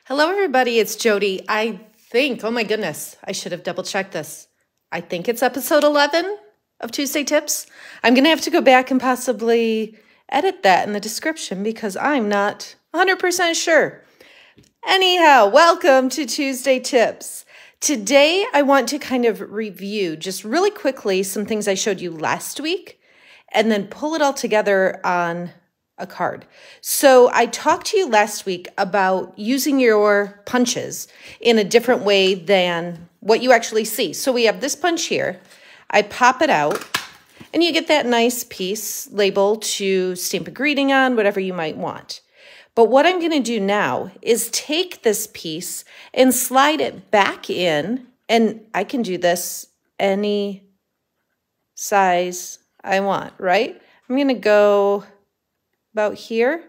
Hello, everybody. It's Jodi. I think, oh my goodness, I should have double checked this. I think it's episode 11 of Tuesday Tips. I'm going to have to go back and possibly edit that in the description because I'm not 100% sure. Anyhow, welcome to Tuesday Tips. Today, I want to kind of review just really quickly some things I showed you last week and then pull it all together on a card. So I talked to you last week about using your punches in a different way than what you actually see. So we have this punch here. I pop it out and you get that nice piece label to stamp a greeting on, whatever you might want. But what I'm going to do now is take this piece and slide it back in, and I can do this any size I want, right? I'm going to go about here,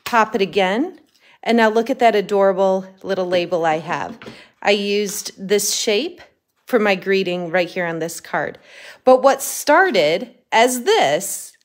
pop it again, and now look at that adorable little label I have. I used this shape for my greeting right here on this card. But what started as this,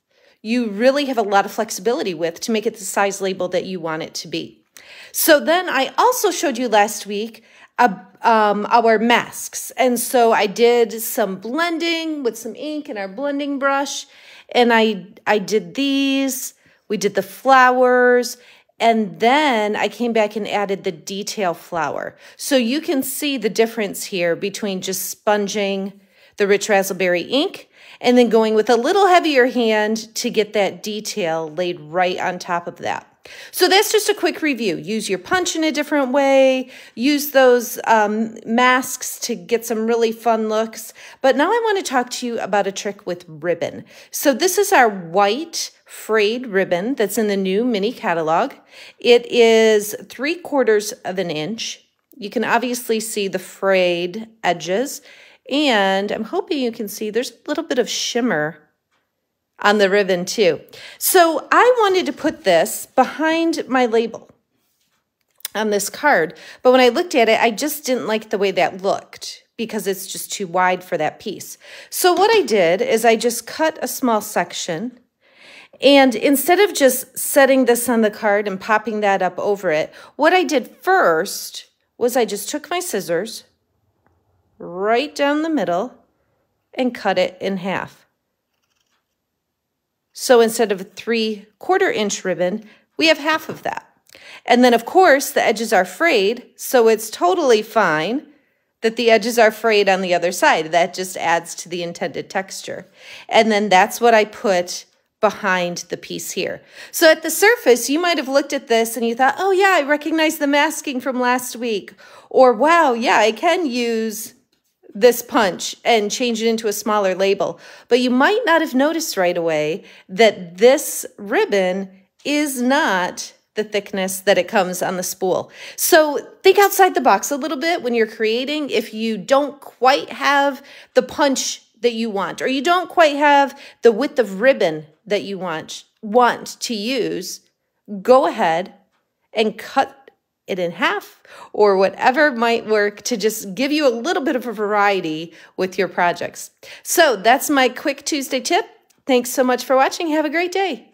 you really have a lot of flexibility with to make it the size label that you want it to be. So then I also showed you last week our masks. And so I did some blending with some ink and our blending brush, and I did these. We did the flowers, and then I came back and added the detail flower. So you can see the difference here between just sponging the rich raspberry ink and then going with a little heavier hand to get that detail laid right on top of that. So that's just a quick review. Use your punch in a different way. Use those masks to get some really fun looks. But now I want to talk to you about a trick with ribbon. So this is our white frayed ribbon that's in the new mini catalog. It is 3/4 of an inch. You can obviously see the frayed edges, and I'm hoping you can see there's a little bit of shimmer on the ribbon too. So I wanted to put this behind my label on this card, but when I looked at it, I just didn't like the way that looked because it's just too wide for that piece. So what I did is I just cut a small section, and instead of just setting this on the card and popping that up over it, what I did first was I just took my scissors right down the middle and cut it in half. So instead of a 3/4 inch ribbon, we have half of that. And then of course the edges are frayed, so it's totally fine that the edges are frayed on the other side. That just adds to the intended texture. And then that's what I put behind the piece here. So at the surface, you might have looked at this and you thought, oh yeah, I recognize the masking from last week. Or wow, yeah, I can use this punch and change it into a smaller label. But you might not have noticed right away that this ribbon is not the thickness that it comes on the spool. So think outside the box a little bit when you're creating. If you don't quite have the punch that you want, or you don't quite have the width of ribbon that you want to use, go ahead and cut it in half or whatever might work to just give you a little bit of a variety with your projects. So that's my quick Tuesday tip. Thanks so much for watching. Have a great day.